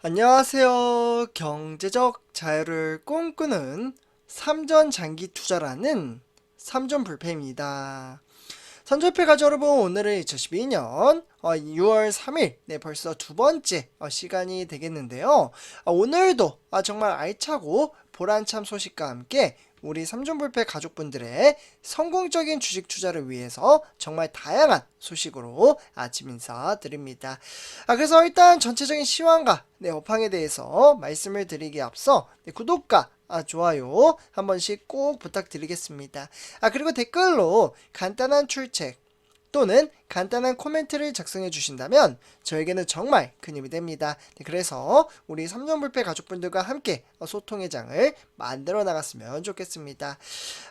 안녕하세요. 경제적 자유를 꿈꾸는 삼전장기 투자라는 삼전불패입니다. 선전패 가족 여러분, 오늘은 2012년 6월 3일 벌써 두 번째 시간이 되겠는데요. 오늘도 정말 알차고 보람찬 소식과 함께 우리 삼전불패 가족분들의 성공적인 주식 투자를 위해서 정말 다양한 소식으로 아침 인사 드립니다. 그래서 일단 전체적인 시황과 업황에 대해서 말씀을 드리기에 앞서 구독과 좋아요 한 번씩 꼭 부탁드리겠습니다. 그리고 댓글로 간단한 출첵 또는 간단한 코멘트를 작성해 주신다면 저에게는 정말 큰 힘이 됩니다. 그래서 우리 삼전불패 가족분들과 함께 소통의 장을 만들어 나갔으면 좋겠습니다.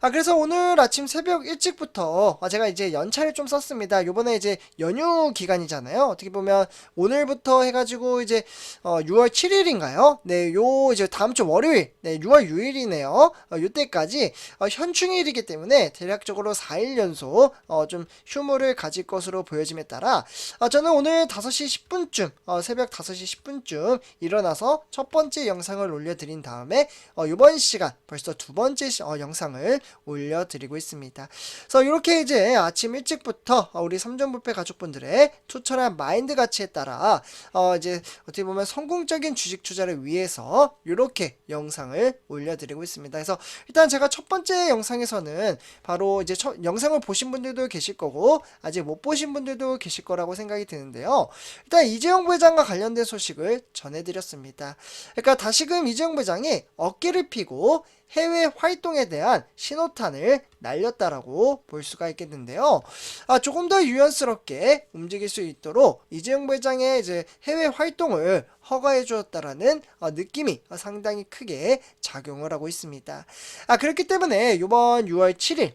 그래서 오늘 아침 새벽 일찍부터 제가 이제 연차를 좀 썼습니다. 요번에 이제 연휴 기간이잖아요. 어떻게 보면 오늘부터 해가지고 이제 6월 7일인가요? 네, 요 이제 다음 주 월요일, 6월 6일이네요. 요때까지 현충일이기 때문에 대략적으로 4일 연속 좀 휴무를 가질 것으로 보여짐에 따라 저는 오늘 5시 10분쯤 새벽 5시 10분쯤 일어나서 첫 번째 영상을 올려드린 다음에 이번 시간 벌써 두 번째 영상을 올려드리고 있습니다. 그래서 이렇게 이제 아침 일찍부터 우리 삼전불패 가족분들의 투철한 마인드 가치에 따라 이제 어떻게 보면 성공적인 주식 투자를 위해서 이렇게 영상을 올려드리고 있습니다. 그래서 일단 제가 첫 번째 영상에서는 바로 이제 영상을 보신 분들도 계실 거고 아직 못 보신 분들도 계실 거라고 생각이 드는데요. 일단 이재용 부회장과 관련된 소식을 전해드렸습니다. 그러니까 다시금 이재용 부회장이 어깨를 피고 해외 활동에 대한 신호탄을 날렸다라고 볼 수가 있겠는데요. 조금 더 유연스럽게 움직일 수 있도록 이재용 부회장의 이제 해외 활동을 허가해 주었다라는 느낌이 상당히 크게 작용을 하고 있습니다. 그렇기 때문에 이번 6월 7일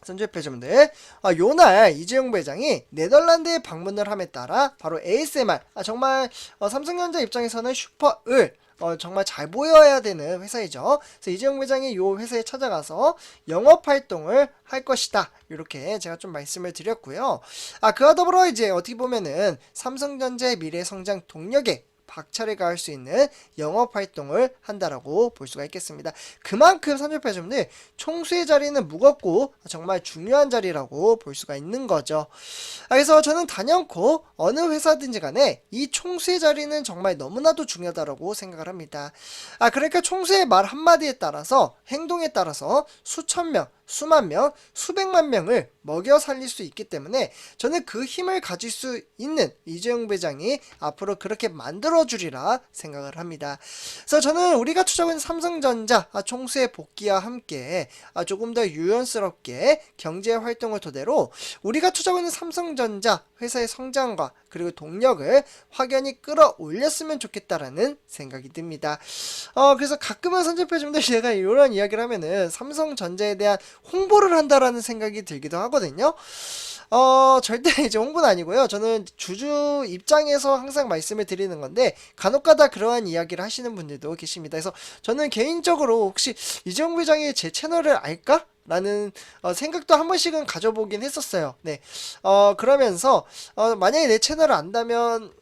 선전패자분들 요날 이재용 부회장이 네덜란드에 방문을 함에 따라 바로 ASMR 정말 삼성전자 입장에서는 슈퍼을 정말 잘 보여야 되는 회사이죠. 그래서 이재용 부회장이 요 회사에 찾아가서 영업 활동을 할 것이다. 이렇게 제가 좀 말씀을 드렸고요. 그와 더불어 이제 어떻게 보면은 삼성전자의 미래 성장 동력에 박차를 가할 수 있는 영업 활동을 한다라고 볼 수가 있겠습니다. 그만큼 삼전패자분들 총수의 자리는 무겁고 정말 중요한 자리라고 볼 수가 있는 거죠. 그래서 저는 단연코 어느 회사든지 간에 이 총수의 자리는 정말 너무나도 중요하다고 생각을 합니다. 그러니까 총수의 말 한마디에 따라서 행동에 따라서 수천 명, 수만 명, 수백만 명을 먹여 살릴 수 있기 때문에 저는 그 힘을 가질 수 있는 이재용 부회장이 앞으로 그렇게 만들어주리라 생각을 합니다. 그래서 저는 우리가 투자하고 있는 삼성전자 총수의 복귀와 함께 조금 더 유연스럽게 경제 활동을 토대로 우리가 투자하고 있는 삼성전자 회사의 성장과 그리고 동력을 확연히 끌어올렸으면 좋겠다라는 생각이 듭니다. 그래서 가끔은 선전패분들 제가 이런 이야기를 하면은 삼성전자에 대한 홍보를 한다라는 생각이 들기도 하거든요. 절대 이제 홍보는 아니고요. 저는 주주 입장에서 항상 말씀을 드리는 건데 간혹가다 그러한 이야기를 하시는 분들도 계십니다. 그래서 저는 개인적으로 혹시 이재용 부회장이 제 채널을 알까? 라는 생각도 한 번씩은 가져보긴 했었어요. 네. 그러면서 만약에 내 채널을 안다면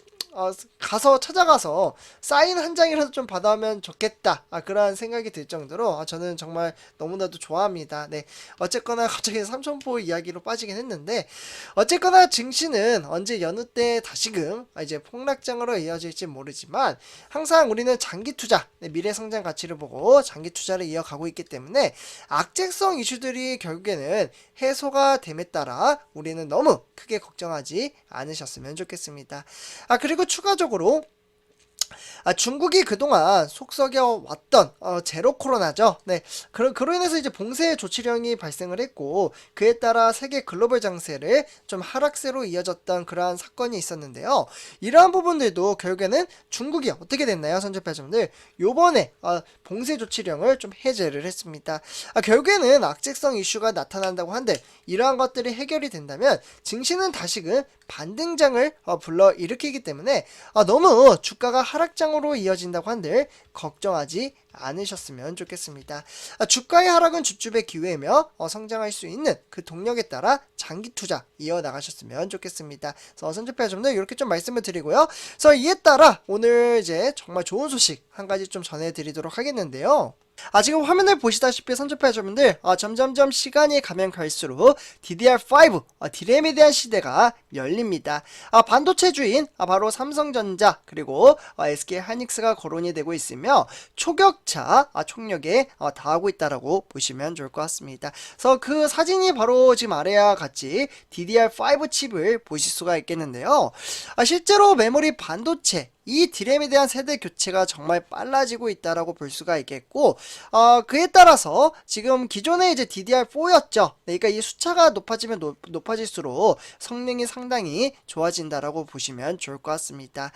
가서 찾아가서 사인 한 장이라도 좀 받아오면 좋겠다 그런 생각이 들 정도로 저는 정말 너무나도 좋아합니다. 네, 어쨌거나 갑자기 삼천포 이야기로 빠지긴 했는데 어쨌거나 증시는 언제 여느 때 다시금 이제 폭락장으로 이어질지 모르지만 항상 우리는 장기 투자 미래 성장 가치를 보고 장기 투자를 이어가고 있기 때문에 악재성 이슈들이 결국에는 해소가 됨에 따라 우리는 너무 크게 걱정하지 않으셨으면 좋겠습니다. 그리고 추가적으로 중국이 그동안 속썩여 왔던 제로 코로나죠. 네, 그로 인해서 이제 봉쇄 조치령이 발생을 했고 그에 따라 세계 글로벌 장세를 좀 하락세로 이어졌던 그러한 사건이 있었는데요. 이러한 부분들도 결국에는 중국이 어떻게 됐나요, 선전패자분들? 요번에 봉쇄 조치령을 좀 해제를 했습니다. 결국에는 악재성 이슈가 나타난다고 한들 이러한 것들이 해결이 된다면 증시는 다시금 반등장을 불러일으키기 때문에 너무 주가가 하락장으로 이어진다고 한들 걱정하지 않으셨으면 좋겠습니다. 주가의 하락은 줍줍의 기회이며 성장할 수 있는 그 동력에 따라 장기 투자 이어나가셨으면 좋겠습니다. 그래서 선접해야점들 이렇게 좀 말씀을 드리고요. 그래서 이에 따라 오늘 이제 정말 좋은 소식 한 가지 좀 전해드리도록 하겠는데요. 지금 화면을 보시다시피 선접해주분들 점점점 시간이 가면 갈수록 DDR5 D램에 대한 시대가 열립니다. 반도체주인 바로 삼성전자 그리고 SK하이닉스가 거론이 되고 있으며 초격차 총력에 다하고 있다라고 보시면 좋을 것 같습니다. 그래서 그 사진이 바로 지금 아래와 같이 DDR5 칩을 보실 수가 있겠는데요. 실제로 메모리 반도체 이 D램에 대한 세대 교체가 정말 빨라지고 있다라고 볼 수가 있겠고, 그에 따라서 지금 기존에 이제 DDR4였죠. 그러니까 이 숫자가 높아지면 높아질수록 성능이 상당히 좋아진다라고 보시면 좋을 것 같습니다.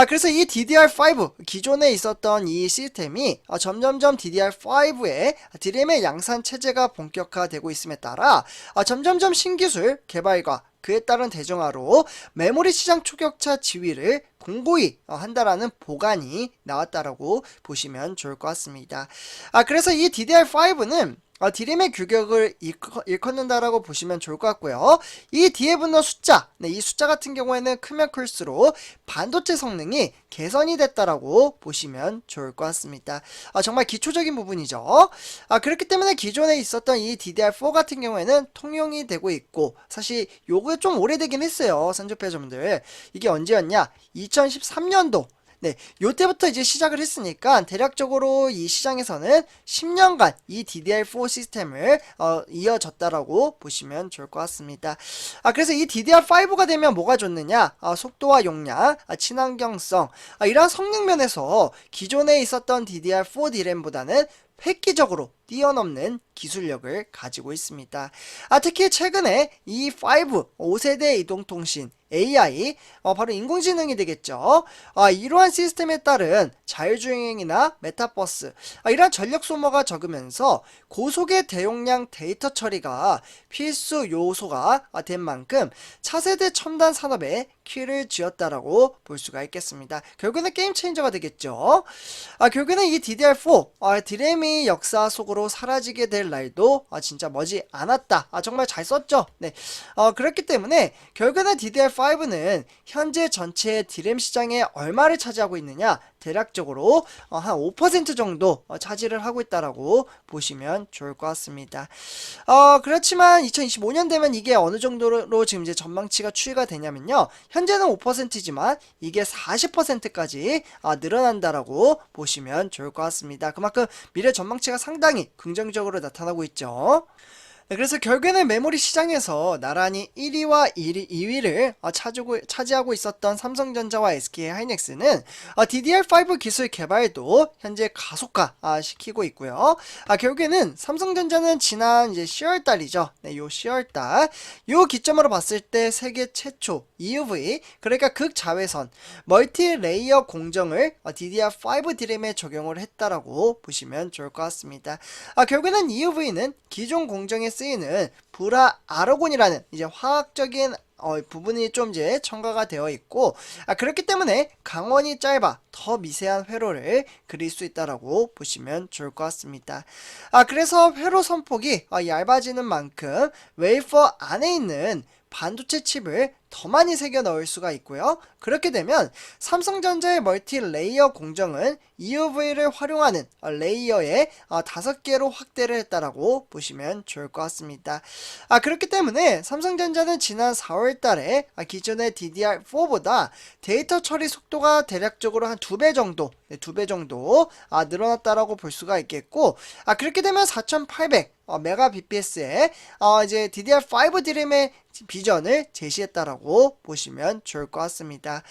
그래서 이 DDR5 기존에 있었던 이 시스템이 점점점 DDR5의 D램의 양산 체제가 본격화되고 있음에 따라 점점점 신기술 개발과 그에 따른 대정화로 메모리 시장 초격차 지위를 공고히 한다라는 보관이 나왔다라고 보시면 좋을 것 같습니다. 그래서 이 DDR5는 D램의 규격을 일컫는다라고 보시면 좋을 것 같고요. 이 뒤에 붙는 숫자, 이 숫자 같은 경우에는 크면 클수록 반도체 성능이 개선이 됐다라고 보시면 좋을 것 같습니다. 정말 기초적인 부분이죠. 그렇기 때문에 기존에 있었던 이 DDR4 같은 경우에는 통용이 되고 있고, 사실 요거 좀 오래되긴 했어요. 선접해자분들. 이게 언제였냐? 2013년도. 네, 요때부터 이제 시작을 했으니까 대략적으로 이 시장에서는 10년간 이 DDR4 시스템을 이어졌다라고 보시면 좋을 것 같습니다. 그래서 이 DDR5가 되면 뭐가 좋느냐? 속도와 용량, 친환경성, 이러한 성능 면에서 기존에 있었던 DDR4 D램보다는 획기적으로 뛰어넘는 기술력을 가지고 있습니다. 특히 최근에 이 5세대 이동통신 AI, 바로 인공지능이 되겠죠. 이러한 시스템에 따른 자율주행이나 메타버스, 이러한 전력 소모가 적으면서 고속의 대용량 데이터 처리가 필수 요소가 된 만큼 차세대 첨단 산업에 키를 쥐었다라고 볼 수가 있겠습니다. 결국에는 게임 체인저가 되겠죠. 결국에는 이 DDR4 D램이 역사 속으로 사라지게 될 날도 진짜 머지 않았다. 정말 잘 썼죠. 네. 그렇기 때문에 결국에는 DDR5는 현재 전체 D램 시장에 얼마를 차지하고 있느냐? 대략적으로 한 5% 정도 차지를 하고 있다라고 보시면 좋을 것 같습니다. 그렇지만 2025년 되면 이게 어느 정도로 지금 이제 전망치가 추이가 되냐면요. 현재는 5%지만 이게 40%까지 늘어난다라고 보시면 좋을 것 같습니다. 그만큼 미래 전망치가 상당히 긍정적으로 나타나고 있죠. 네, 그래서 결국에는 메모리 시장에서 나란히 1위와 2위를 차지하고 있었던 삼성전자와 SK하이닉스는 DDR5 기술 개발도 현재 가속화 시키고 있고요. 결국에는 삼성전자는 지난 이제 10월달이죠. 네, 요 10월달 요 기점으로 봤을 때 세계 최초 EUV, 그러니까 극자외선 멀티 레이어 공정을 DDR5 D램에 적용을 했다라고 보시면 좋을 것 같습니다. 결국에는 EUV는 기존 공정에 쓰이는 불화 아르곤이라는 이제 화학적인 부분이 좀 이제 첨가가 되어 있고, 그렇기 때문에 강원이 짧아 더 미세한 회로를 그릴 수 있다라고 보시면 좋을 것 같습니다. 그래서 회로 선폭이 얇아지는 만큼 웨이퍼 안에 있는 반도체 칩을 더 많이 새겨 넣을 수가 있고요. 그렇게 되면 삼성전자의 멀티 레이어 공정은 EUV를 활용하는 레이어의 5개로 확대를 했다라고 보시면 좋을 것 같습니다. 그렇기 때문에 삼성전자는 지난 4월 달에 기존의 DDR4보다 데이터 처리 속도가 대략적으로 한 2배 정도, 2배 정도 늘어났다라고 볼 수가 있겠고, 그렇게 되면 4800 메가bps의 이제 DDR5 D램의 비전을 제시했다라고 보시면 좋을 것 같습니다.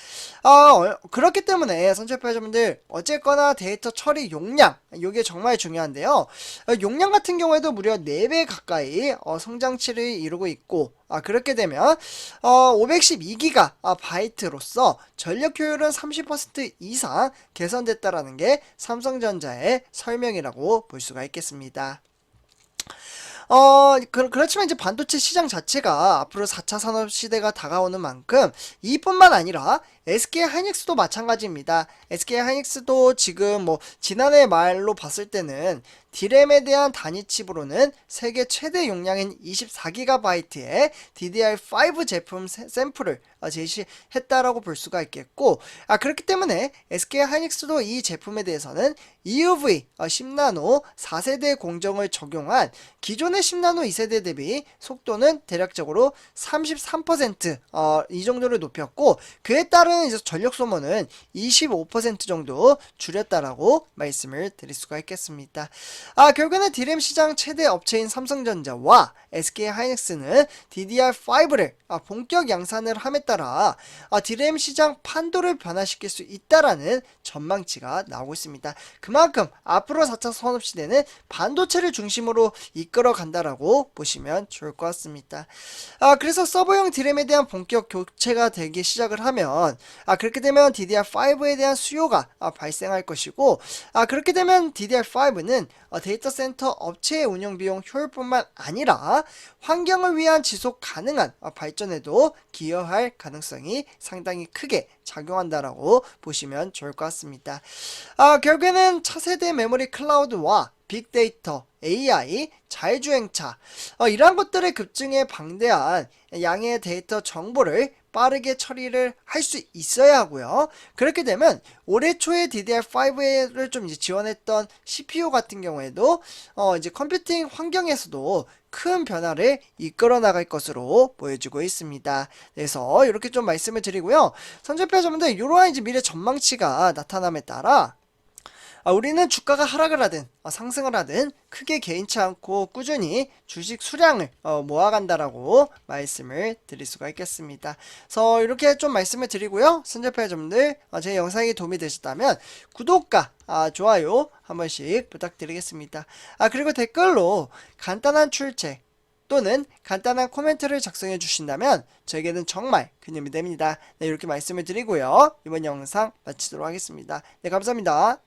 그렇기 때문에 선체파이저분들 어쨌거나 데이터 처리 용량, 이게 정말 중요한데요. 용량 같은 경우에도 무려 4배 가까이 성장치를 이루고 있고, 그렇게 되면 512기가 바이트로서 전력 효율은 30% 이상 개선됐다라는 게 삼성전자의 설명이라고 볼 수가 있겠습니다. 그렇지만 이제 반도체 시장 자체가 앞으로 4차 산업 시대가 다가오는 만큼 이뿐만 아니라 SK 하이닉스도 마찬가지입니다. SK 하이닉스도 지금 뭐 지난해 말로 봤을 때는 디램에 대한 단위 칩으로는 세계 최대 용량인 24GB의 DDR5 제품 샘플을 제시했다라고 볼 수가 있겠고, 그렇기 때문에 SK 하이닉스도 이 제품에 대해서는 EUV 10나노 4세대 공정을 적용한 기존의 10나노 2세대 대비 속도는 대략적으로 33% 이 정도를 높였고, 그에 따른 이제 전력 소모는 25% 정도 줄였다라고 말씀을 드릴 수가 있겠습니다. 결국에는 디램 시장 최대 업체인 삼성전자와 SK 하이닉스는 DDR5를 본격 양산을 함에 따라 디램 시장 판도를 변화시킬 수 있다라는 전망치가 나오고 있습니다. 그만큼 앞으로 4차 산업시대는 반도체를 중심으로 이끌어 간다라고 보시면 좋을 것 같습니다. 그래서 서버용 디램에 대한 본격 교체가 되기 시작을 하면 그렇게 되면 DDR5에 대한 수요가 발생할 것이고, 그렇게 되면 DDR5는 데이터 센터 업체의 운영 비용 효율뿐만 아니라 환경을 위한 지속 가능한 발전에도 기여할 가능성이 상당히 크게 작용한다라고 보시면 좋을 것 같습니다. 결국에는 차세대 메모리 클라우드와 빅데이터, AI, 자율주행차 이러한 것들의 급증에 방대한 양의 데이터 정보를 빠르게 처리를 할 수 있어야 하고요. 그렇게 되면 올해 초에 DDR5를 좀 이제 지원했던 CPU 같은 경우에도 이제 컴퓨팅 환경에서도 큰 변화를 이끌어 나갈 것으로 보여지고 있습니다. 그래서 이렇게 좀 말씀을 드리고요. 선전표자분들 이러한 이제 미래 전망치가 나타남에 따라 우리는 주가가 하락을 하든 상승을 하든 크게 개인치 않고 꾸준히 주식 수량을 모아간다라고 말씀을 드릴 수가 있겠습니다. 그래서 이렇게 좀 말씀을 드리고요. 선제표자분들 제 영상이 도움이 되셨다면 구독과 좋아요 한 번씩 부탁드리겠습니다. 그리고 댓글로 간단한 출첵 또는 간단한 코멘트를 작성해 주신다면 저에게는 정말 큰 힘이 됩니다. 네, 이렇게 말씀을 드리고요. 이번 영상 마치도록 하겠습니다. 네, 감사합니다.